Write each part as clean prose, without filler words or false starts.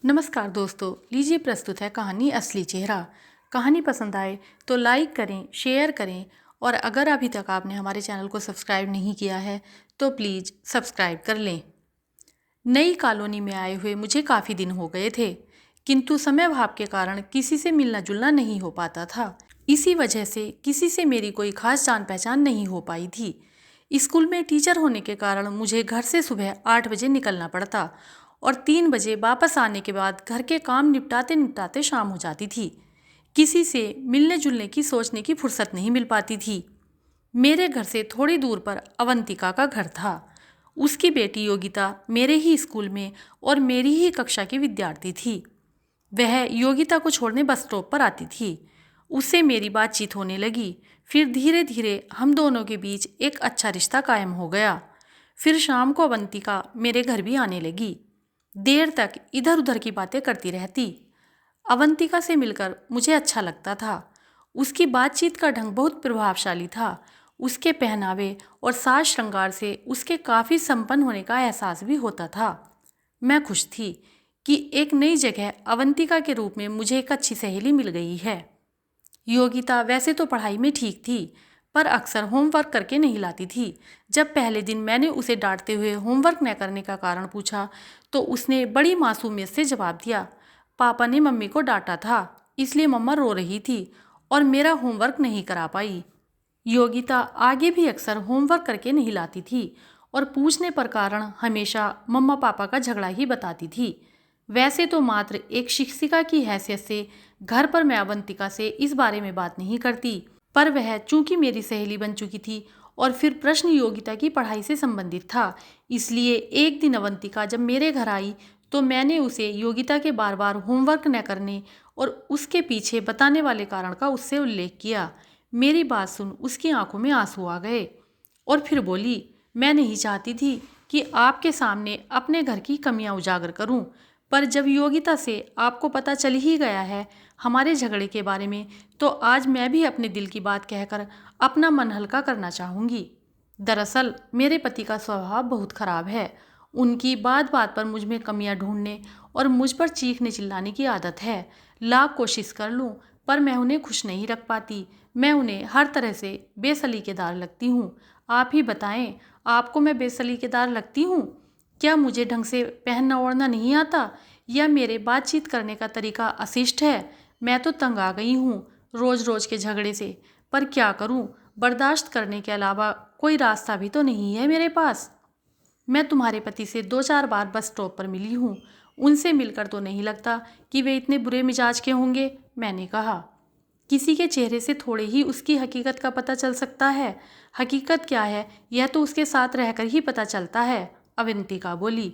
नमस्कार दोस्तों, लीजिए प्रस्तुत है कहानी असली चेहरा। कहानी पसंद आए तो लाइक करें, शेयर करें और अगर अभी तक आपने हमारे चैनल को सब्सक्राइब नहीं किया है तो प्लीज़ सब्सक्राइब कर लें। नई कॉलोनी में आए हुए मुझे काफ़ी दिन हो गए थे, किंतु समय अभाव के कारण किसी से मिलना जुलना नहीं हो पाता था। इसी वजह से किसी से मेरी कोई खास जान पहचान नहीं हो पाई थी। स्कूल में टीचर होने के कारण मुझे घर से सुबह 8 बजे निकलना पड़ता और 3 बजे वापस आने के बाद घर के काम निपटाते निपटाते शाम हो जाती थी। किसी से मिलने जुलने की सोचने की फुर्सत नहीं मिल पाती थी। मेरे घर से थोड़ी दूर पर अवंतिका का घर था। उसकी बेटी योगिता मेरे ही स्कूल में और मेरी ही कक्षा की विद्यार्थी थी। वह योगिता को छोड़ने बस स्टॉप पर आती थी। उससे मेरी बातचीत होने लगी। फिर धीरे धीरे हम दोनों के बीच एक अच्छा रिश्ता कायम हो गया। फिर शाम को अवंतिका मेरे घर भी आने लगी। देर तक इधर उधर की बातें करती रहती। अवंतिका से मिलकर मुझे अच्छा लगता था। उसकी बातचीत का ढंग बहुत प्रभावशाली था। उसके पहनावे और साज श्रृंगार से उसके काफ़ी संपन्न होने का एहसास भी होता था। मैं खुश थी कि एक नई जगह अवंतिका के रूप में मुझे एक अच्छी सहेली मिल गई है। योगिता वैसे तो पढ़ाई में ठीक थी, पर अक्सर होमवर्क करके नहीं लाती थी। जब पहले दिन मैंने उसे डांटते हुए होमवर्क न करने का कारण पूछा, तो उसने बड़ी मासूमियत से जवाब दिया, पापा ने मम्मी को डांटा था, इसलिए मम्मा रो रही थी और मेरा होमवर्क नहीं करा पाई। योगिता आगे भी अक्सर होमवर्क करके नहीं लाती थी और पूछने पर कारण हमेशा मम्मा पापा का झगड़ा ही बताती थी। वैसे तो मात्र एक शिक्षिका की हैसियत से घर पर मैं अवंतिका से इस बारे में बात नहीं करती, पर वह चूंकि मेरी सहेली बन चुकी थी और फिर प्रश्न योगिता की पढ़ाई से संबंधित था, इसलिए एक दिन अवंतिका जब मेरे घर आई तो मैंने उसे योगिता के बार बार होमवर्क न करने और उसके पीछे बताने वाले कारण का उससे उल्लेख किया। मेरी बात सुन उसकी आंखों में आंसू आ गए और फिर बोली, मैं नहीं चाहती थी कि आपके सामने अपने घर की कमियां उजागर करूं, पर जब योगिता से आपको पता चल ही गया है हमारे झगड़े के बारे में, तो आज मैं भी अपने दिल की बात कहकर अपना मन हल्का करना चाहूँगी। दरअसल मेरे पति का स्वभाव बहुत खराब है। उनकी बात बात पर मुझ में कमियां ढूंढने और मुझ पर चीखने चिल्लाने की आदत है। लाख कोशिश कर लूं, पर मैं उन्हें खुश नहीं रख पाती। मैं उन्हें हर तरह से बेसलीकेदार लगती हूँ। आप ही बताएं, आपको मैं बेसलीकेदार लगती हूँ? क्या मुझे ढंग से पहनना ओढ़ना नहीं आता या मेरे बातचीत करने का तरीका अशिष्ट है? मैं तो तंग आ गई हूँ रोज रोज के झगड़े से, पर क्या करूँ? बर्दाश्त करने के अलावा कोई रास्ता भी तो नहीं है मेरे पास। मैं तुम्हारे पति से 2-4 बार बस स्टॉप पर मिली हूँ। उनसे मिलकर तो नहीं लगता कि वे इतने बुरे मिजाज के होंगे, मैंने कहा। किसी के चेहरे से थोड़े ही उसकी हकीकत का पता चल सकता है। हकीकत क्या है यह तो उसके साथ रहकर ही पता चलता है, अवंतिका बोली।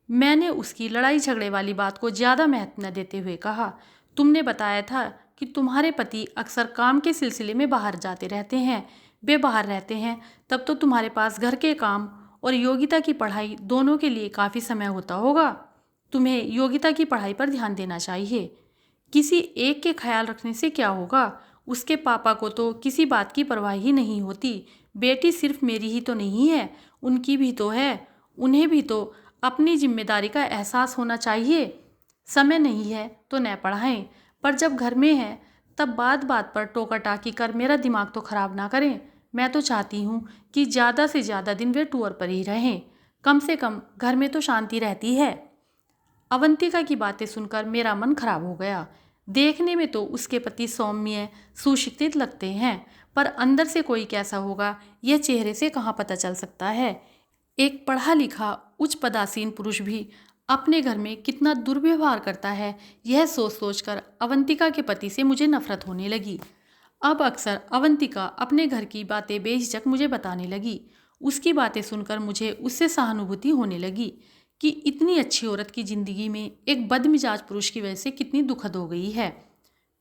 मैंने उसकी लड़ाई झगड़े वाली बात को ज़्यादा महत्व न देते हुए कहा, तुमने बताया था कि तुम्हारे पति अक्सर काम के सिलसिले में बाहर जाते रहते हैं। वे बाहर रहते हैं तब तो तुम्हारे पास घर के काम और योगिता की पढ़ाई दोनों के लिए काफ़ी समय होता होगा। तुम्हें योगिता की पढ़ाई पर ध्यान देना चाहिए। किसी एक के ख्याल रखने से क्या होगा? उसके पापा को तो किसी बात की परवाह ही नहीं होती। बेटी सिर्फ मेरी ही तो नहीं है, उनकी भी तो है। उन्हें भी तो अपनी जिम्मेदारी का एहसास होना चाहिए। समय नहीं है तो न पढ़ाएं, पर जब घर में है तब बात बात पर टोका टाकी कर मेरा दिमाग तो खराब ना करें। मैं तो चाहती हूँ कि ज़्यादा से ज़्यादा दिन वे टूर पर ही रहें। कम से कम घर में तो शांति रहती है। अवंतिका की बातें सुनकर मेरा मन खराब हो गया। देखने में तो उसके पति सौम्य सुशिक्षित लगते हैं, पर अंदर से कोई कैसा होगा यह चेहरे से कहाँ पता चल सकता है। एक पढ़ा लिखा उच्च पदासीन पुरुष भी अपने घर में कितना दुर्व्यवहार करता है, यह सोच सोचकर अवंतिका के पति से मुझे नफरत होने लगी। अब अक्सर अवंतिका अपने घर की बातें बेझिझक मुझे बताने लगी। उसकी बातें सुनकर मुझे उससे सहानुभूति होने लगी कि इतनी अच्छी औरत की जिंदगी में एक बदमिजाज पुरुष की वजह से कितनी दुखद हो गई है।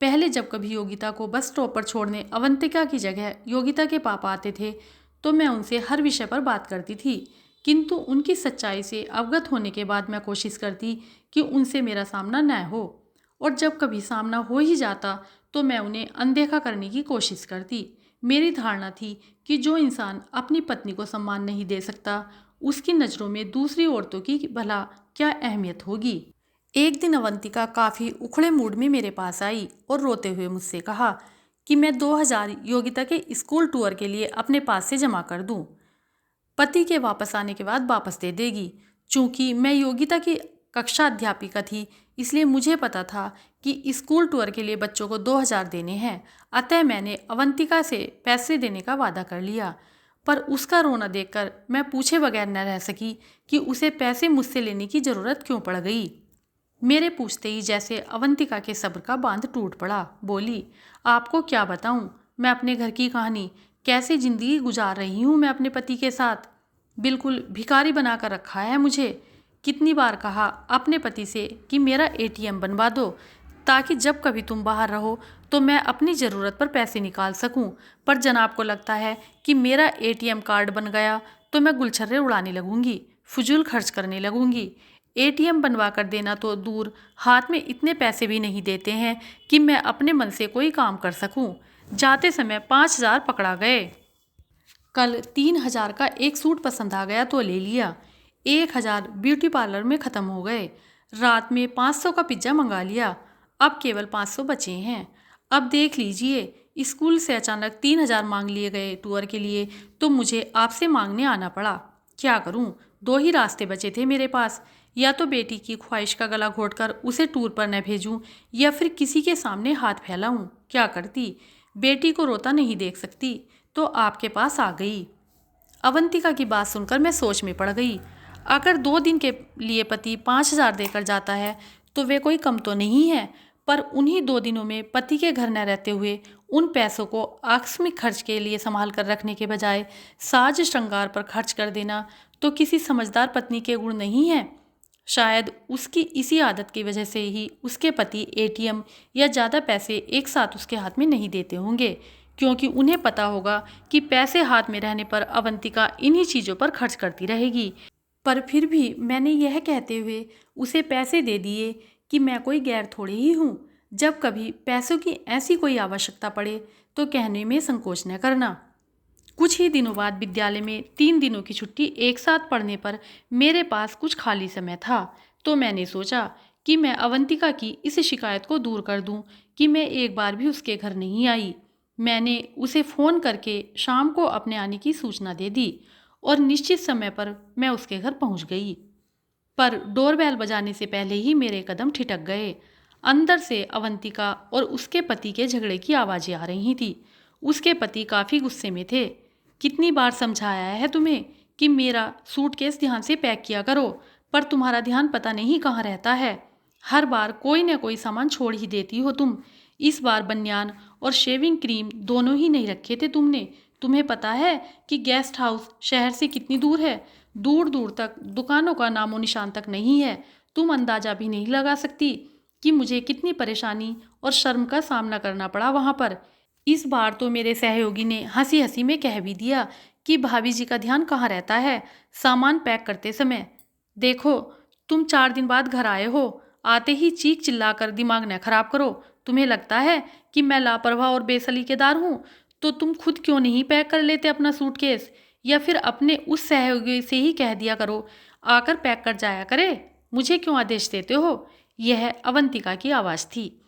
पहले जब कभी योगिता को बस स्टॉप पर छोड़ने अवंतिका की जगह योगिता के पापा आते थे, तो मैं उनसे हर विषय पर बात करती थी, किंतु उनकी सच्चाई से अवगत होने के बाद मैं कोशिश करती कि उनसे मेरा सामना न हो, और जब कभी सामना हो ही जाता तो मैं उन्हें अनदेखा करने की कोशिश करती। मेरी धारणा थी कि जो इंसान अपनी पत्नी को सम्मान नहीं दे सकता, उसकी नज़रों में दूसरी औरतों की भला क्या अहमियत होगी। एक दिन अवंतिका काफ़ी उखड़े मूड में मेरे पास आई और रोते हुए मुझसे कहा कि मैं 2000 योगिता के स्कूल टूर के लिए अपने पास से जमा कर दूं। पति के वापस आने के बाद वापस दे देगी। चूंकि मैं योगिता की कक्षा अध्यापिका थी, इसलिए मुझे पता था कि स्कूल टूर के लिए बच्चों को 2000 देने हैं। अतः मैंने अवंतिका से पैसे देने का वादा कर लिया। पर उसका रोना देखकर मैं पूछे बगैर न रह सकी कि उसे पैसे मुझसे लेने की ज़रूरत क्यों पड़ गई। मेरे पूछते ही जैसे अवंतिका के सब्र का बांध टूट पड़ा। बोली, आपको क्या बताऊं, मैं अपने घर की कहानी, कैसे जिंदगी गुजार रही हूं मैं अपने पति के साथ। बिल्कुल भिखारी बनाकर रखा है मुझे। कितनी बार कहा अपने पति से कि मेरा एटीएम बनवा दो, ताकि जब कभी तुम बाहर रहो तो मैं अपनी ज़रूरत पर पैसे निकाल सकूं। पर जनाब को लगता है कि मेरा एटीएम कार्ड बन गया तो मैं गुलछर्रे उड़ाने लगूंगी, फजूल खर्च करने लगूंगी। एटीएम बनवा कर देना तो दूर, हाथ में इतने पैसे भी नहीं देते हैं कि मैं अपने मन से कोई काम कर सकूं। जाते समय 5000 पकड़ा गए। कल 3000 का एक सूट पसंद आ गया तो ले लिया। 1000 ब्यूटी पार्लर में ख़त्म हो गए। रात में 500 का पिज्ज़ा मंगा लिया। अब केवल 500 बचे हैं। अब देख लीजिए, स्कूल से अचानक 3000 मांग लिए गए टूर के लिए, तो मुझे आपसे मांगने आना पड़ा। क्या करूं? दो ही रास्ते बचे थे मेरे पास। या तो बेटी की ख्वाहिश का गला घोटकर उसे टूर पर न भेजूं, या फिर किसी के सामने हाथ फैलाऊं। क्या करती? बेटी को रोता नहीं देख सकती, तो आपके पास आ गई। अवंतिका की बात सुनकर मैं सोच में पड़ गई। अगर 2 दिन के लिए पति 5000 देकर जाता है तो वे कोई कम तो नहीं है, पर उन्हीं 2 दिनों में पति के घर न रहते हुए उन पैसों को आकस्मिक खर्च के लिए संभाल कर रखने के बजाय साज श्रृंगार पर खर्च कर देना तो किसी समझदार पत्नी के गुण नहीं है। शायद उसकी इसी आदत की वजह से ही उसके पति एटीएम या ज़्यादा पैसे एक साथ उसके हाथ में नहीं देते होंगे, क्योंकि उन्हें पता होगा कि पैसे हाथ में रहने पर अवंतिका इन्हीं चीज़ों पर खर्च करती रहेगी। पर फिर भी मैंने यह कहते हुए उसे पैसे दे दिए कि मैं कोई गैर थोड़ी ही हूँ। जब कभी पैसों की ऐसी कोई आवश्यकता पड़े तो कहने में संकोच न करना। कुछ ही दिनों बाद विद्यालय में 3 दिनों की छुट्टी एक साथ पड़ने पर मेरे पास कुछ खाली समय था, तो मैंने सोचा कि मैं अवंतिका की इस शिकायत को दूर कर दूं कि मैं एक बार भी उसके घर नहीं आई। मैंने उसे फ़ोन करके शाम को अपने आने की सूचना दे दी और निश्चित समय पर मैं उसके घर पहुंच गई। पर डोरबेल बजाने से पहले ही मेरे कदम ठिठक गए। अंदर से अवंतिका और उसके पति के झगड़े की आवाज़ें आ रही थी। उसके पति काफ़ी गुस्से में थे। कितनी बार समझाया है तुम्हें कि मेरा सूटकेस ध्यान से पैक किया करो, पर तुम्हारा ध्यान पता नहीं कहाँ रहता है। हर बार कोई न कोई सामान छोड़ ही देती हो तुम। इस बार बनियान और शेविंग क्रीम दोनों ही नहीं रखे थे तुमने। तुम्हें पता है कि गेस्ट हाउस शहर से कितनी दूर है? दूर दूर तक दुकानों का नामो निशान तक नहीं है। तुम अंदाजा भी नहीं लगा सकती कि मुझे कितनी परेशानी और शर्म का सामना करना पड़ा वहाँ पर। इस बार तो मेरे सहयोगी ने हंसी हंसी में कह भी दिया कि भाभी जी का ध्यान कहाँ रहता है सामान पैक करते समय। देखो, तुम 4 दिन बाद घर आए हो, आते ही चीख चिल्लाकर दिमाग न खराब करो। तुम्हें लगता है कि मैं लापरवाह और बेसलीकेदार हूँ, तो तुम खुद क्यों नहीं पैक कर लेते अपना सूटकेस, या फिर अपने उस सहयोगी से ही कह दिया करो आकर पैक कर जाया करे। मुझे क्यों आदेश देते हो? यह अवंतिका की आवाज़ थी।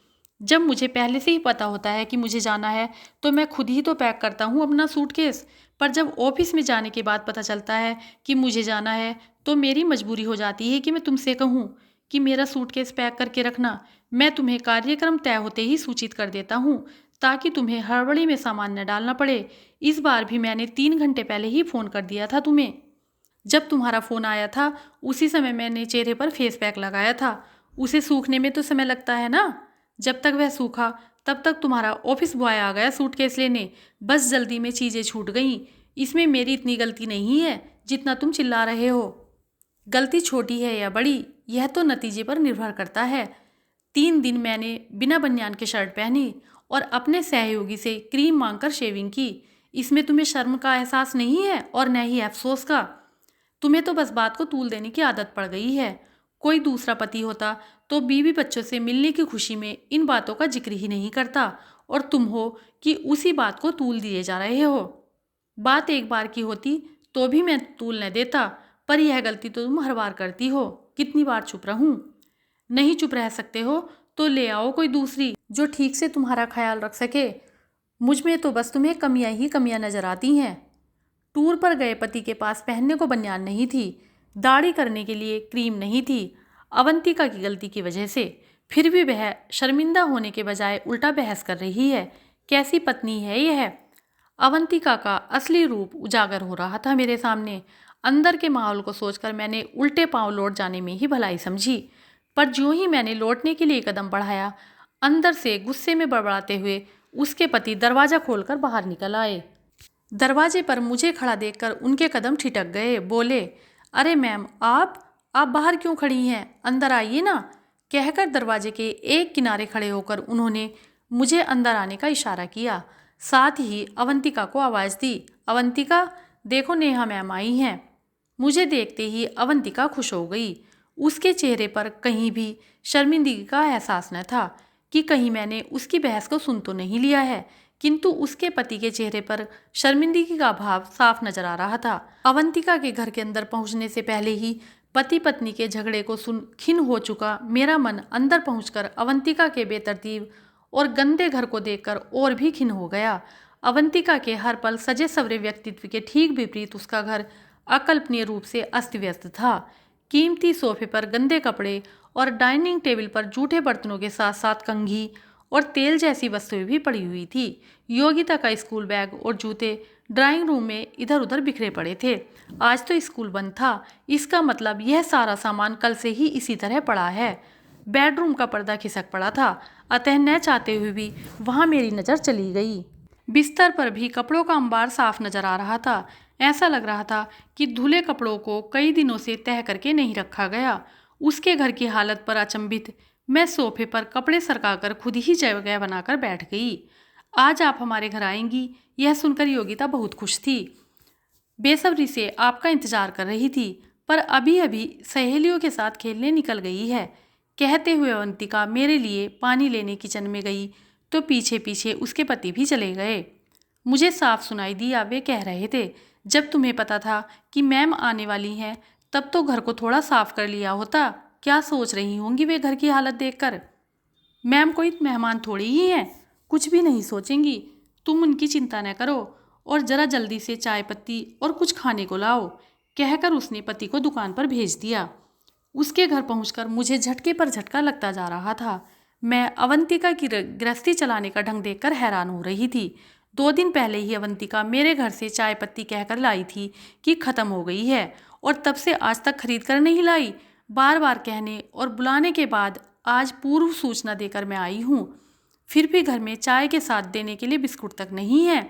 जब मुझे पहले से ही पता होता है कि मुझे जाना है तो मैं खुद ही तो पैक करता हूँ अपना सूटकेस। पर जब ऑफिस में जाने के बाद पता चलता है कि मुझे जाना है तो मेरी मजबूरी हो जाती है कि मैं तुमसे कहूँ कि मेरा सूटकेस पैक करके रखना। मैं तुम्हें कार्यक्रम तय होते ही सूचित कर देता हूँ, ताकि तुम्हें हड़बड़ी में सामान न डालना पड़े। इस बार भी मैंने 3 घंटे पहले ही फ़ोन कर दिया था तुम्हें। जब तुम्हारा फ़ोन आया था उसी समय मैंने चेहरे पर फेस पैक लगाया था। उसे सूखने में तो समय लगता है ना। जब तक वह सूखा तब तक तुम्हारा ऑफिस बॉय आ गया सूटकेस लेने। बस जल्दी में चीज़ें छूट गईं। इसमें मेरी इतनी गलती नहीं है जितना तुम चिल्ला रहे हो। गलती छोटी है या बड़ी, यह तो नतीजे पर निर्भर करता है। 3 दिन मैंने बिना बनियान के शर्ट पहनी और अपने सहयोगी से क्रीम मांगकर शेविंग की। इसमें तुम्हें शर्म का एहसास नहीं है और न ही अफसोस का। तुम्हें तो बस बात को तूल देने की आदत पड़ गई है। कोई दूसरा पति होता तो बीवी बच्चों से मिलने की खुशी में इन बातों का जिक्र ही नहीं करता, और तुम हो कि उसी बात को तूल दिए जा रहे हो। बात एक बार की होती तो भी मैं तूल न देता, पर यह गलती तो तुम हर बार करती हो। कितनी बार चुप रहूं? नहीं चुप रह सकते हो तो ले आओ कोई दूसरी जो ठीक से तुम्हारा ख्याल रख सके। मुझ में तो बस तुम्हें कमियां ही कमियां नजर आती हैं। टूर पर गए पति के पास पहनने को बनियान नहीं थी, दाढ़ी करने के लिए क्रीम नहीं थी, अवंतिका की गलती की वजह से। फिर भी वह शर्मिंदा होने के बजाय उल्टा बहस कर रही है। कैसी पत्नी है यह। अवंतिका का असली रूप उजागर हो रहा था मेरे सामने। अंदर के माहौल को सोचकर मैंने उल्टे पांव लौट जाने में ही भलाई समझी। पर ज्यों ही मैंने लौटने के लिए कदम बढ़ाया, अंदर से गुस्से में बड़बड़ाते हुए उसके पति दरवाजा खोलकर बाहर निकल आए। दरवाजे पर मुझे खड़ा देखकर उनके कदम ठिठक गए। बोले, अरे मैम, आप बाहर क्यों खड़ी हैं, अंदर आइए ना। कहकर दरवाजे के एक किनारे खड़े होकर उन्होंने मुझे अंदर आने का इशारा किया। साथ ही अवंतिका को आवाज़ दी, अवंतिका देखो, नेहा मैम आई हैं। मुझे देखते ही अवंतिका खुश हो गई। उसके चेहरे पर कहीं भी शर्मिंदगी का एहसास न था कि कहीं मैंने उसकी बहस को सुन तो नहीं लिया है, किंतु उसके पति के चेहरे पर शर्मिंदगी का भाव साफ नजर आ रहा था। अवंतिका के घर के अंदर पहुंचने से पहले ही पति पत्नी के झगड़े को सुन खिन्न हो चुका मेरा मन अंदर पहुंचकर अवंतिका के बेतरतीब और गंदे घर को देखकर और भी खिन्न हो गया। अवंतिका के हर पल सजे सवरे व्यक्तित्व के ठीक विपरीत उसका घर अकल्पनीय रूप से अस्त व्यस्त था। कीमती सोफे पर गंदे कपड़े और डाइनिंग टेबल पर जूठे बर्तनों के साथ साथ कंघी और तेल जैसी वस्तुएं भी पड़ी हुई थी। योगिता का स्कूल बैग और जूते ड्राइंग रूम में इधर उधर बिखरे पड़े थे। आज तो स्कूल बंद था, इसका मतलब यह सारा सामान कल से ही इसी तरह पड़ा है। बेडरूम का पर्दा खिसक पड़ा था, अतः न चाहते हुए भी वहां मेरी नज़र चली गई। बिस्तर पर भी कपड़ों का अंबार साफ नजर आ रहा था। ऐसा लग रहा था कि धुले कपड़ों को कई दिनों से तह करके नहीं रखा गया। उसके घर की हालत पर अचंभित मैं सोफे पर कपड़े सरकाकर खुद ही जगह बनाकर बैठ गई। आज आप हमारे घर आएंगी, यह सुनकर योगिता बहुत खुश थी। बेसब्री से आपका इंतजार कर रही थी, पर अभी अभी सहेलियों के साथ खेलने निकल गई है। कहते हुए अवंतिका मेरे लिए पानी लेने किचन में गई तो पीछे पीछे उसके पति भी चले गए। मुझे साफ सुनाई दिया वे कह रहे थे, जब तुम्हें पता था कि मैम आने वाली हैं तब तो घर को थोड़ा साफ कर लिया होता। क्या सोच रही होंगी वे घर की हालत देखकर। मैम कोई मेहमान थोड़ी ही हैं, कुछ भी नहीं सोचेंगी। तुम उनकी चिंता न करो और ज़रा जल्दी से चाय पत्ती और कुछ खाने को लाओ। कहकर उसने पति को दुकान पर भेज दिया। उसके घर पहुंचकर मुझे झटके पर झटका लगता जा रहा था। मैं अवंतिका की गृहस्थी चलाने का ढंग देखकर हैरान हो रही थी। 2 दिन पहले ही अवंतिका मेरे घर से चाय पत्ती कहकर लाई थी कि ख़त्म हो गई है, और तब से आज तक खरीद कर नहीं लाई। बार बार कहने और बुलाने के बाद आज पूर्व सूचना देकर मैं आई हूँ, फिर भी घर में चाय के साथ देने के लिए बिस्कुट तक नहीं है।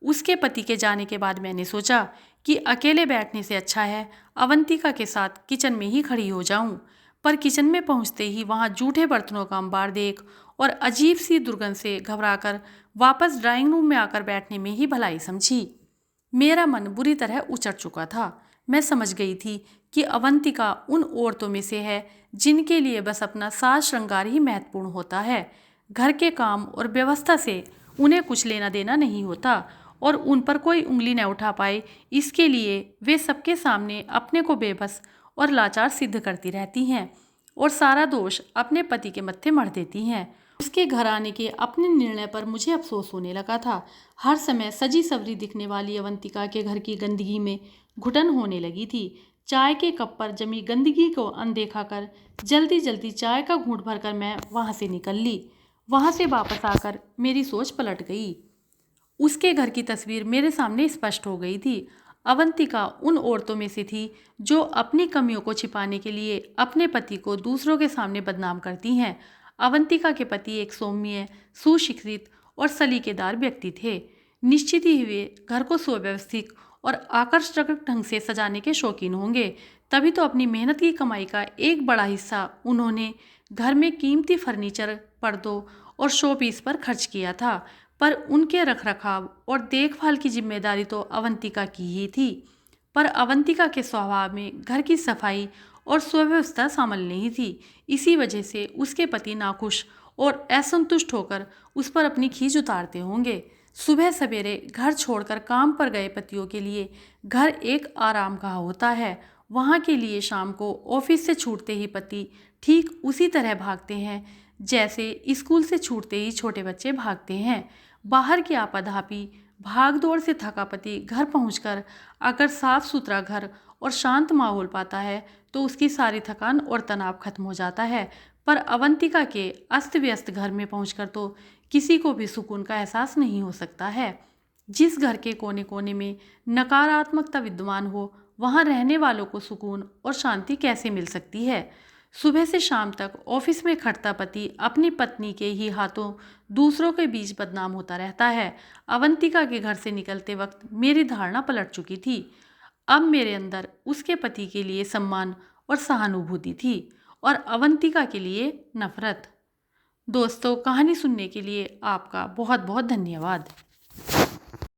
उसके पति के जाने के बाद मैंने सोचा कि अकेले बैठने से अच्छा है अवंतिका के साथ किचन में ही खड़ी हो जाऊं। पर किचन में पहुंचते ही वहां जूठे बर्तनों का अंबार देख और अजीब सी दुर्गंध से घबराकर वापस ड्राइंग रूम में आकर बैठने में ही भलाई समझी। मेरा मन बुरी तरह उचट चुका था। मैं समझ गई थी कि अवंतिका उन औरतों में से है जिनके लिए बस अपना साज श्रृंगार ही महत्वपूर्ण होता है। घर के काम और व्यवस्था से उन्हें कुछ लेना देना नहीं होता और उन पर कोई उंगली न उठा पाए, इसके लिए वे सबके सामने अपने को बेबस और लाचार सिद्ध करती रहती हैं और सारा दोष अपने पति के मत्थे मढ़ देती हैं। उसके घर आने के अपने निर्णय पर मुझे अफसोस होने लगा था। हर समय सजी सवरी दिखने वाली अवंतिका के घर की गंदगी में घुटन होने लगी थी। चाय के कप पर जमी गंदगी को अनदेखा कर जल्दी जल्दी चाय का घूंट भरकर मैं वहाँ से निकल ली। वहाँ से वापस आकर मेरी सोच पलट गई। उसके घर की तस्वीर मेरे सामने स्पष्ट हो गई थी। अवंतिका उन औरतों में से थी जो अपनी कमियों को छिपाने के लिए अपने पति को दूसरों के सामने बदनाम करती हैं। अवंतिका के पति एक सौम्य, सुशिक्षित और सलीकेदार व्यक्ति थे। निश्चित ही वे घर को सुव्यवस्थित और आकर्षक ढंग से सजाने के शौकीन होंगे, तभी तो अपनी मेहनत की कमाई का एक बड़ा हिस्सा उन्होंने घर में कीमती फर्नीचर, पर्दों और शोपीस पर खर्च किया था। पर उनके रखरखाव और देखभाल की जिम्मेदारी तो अवंतिका की ही थी। पर अवंतिका के स्वभाव में घर की सफाई और सुव्यवस्था शामिल नहीं थी। इसी वजह से उसके पति नाखुश और असंतुष्ट होकर उस पर अपनी खींच उतारते होंगे। सुबह सवेरे घर छोड़कर काम पर गए पतियों के लिए घर एक आराम गाह होता है वहाँ के लिए शाम को ऑफिस से छूटते ही पति ठीक उसी तरह भागते हैं जैसे स्कूल से छूटते ही छोटे बच्चे भागते हैं। बाहर की आपाधापी भाग दौड़ से थका पति घर पहुंचकर अगर साफ सुथरा घर और शांत माहौल पाता है तो उसकी सारी थकान और तनाव खत्म हो जाता है। पर अवंतिका के अस्त व्यस्त घर में पहुंचकर तो किसी को भी सुकून का एहसास नहीं हो सकता है। जिस घर के कोने कोने में नकारात्मकता विद्यमान हो वहां रहने वालों को सुकून और शांति कैसे मिल सकती है। सुबह से शाम तक ऑफिस में खटता पति अपनी पत्नी के ही हाथों दूसरों के बीच बदनाम होता रहता है। अवंतिका के घर से निकलते वक्त मेरी धारणा पलट चुकी थी। अब मेरे अंदर उसके पति के लिए सम्मान और सहानुभूति थी और अवंतिका के लिए नफरत। दोस्तों, कहानी सुनने के लिए आपका बहुत बहुत धन्यवाद।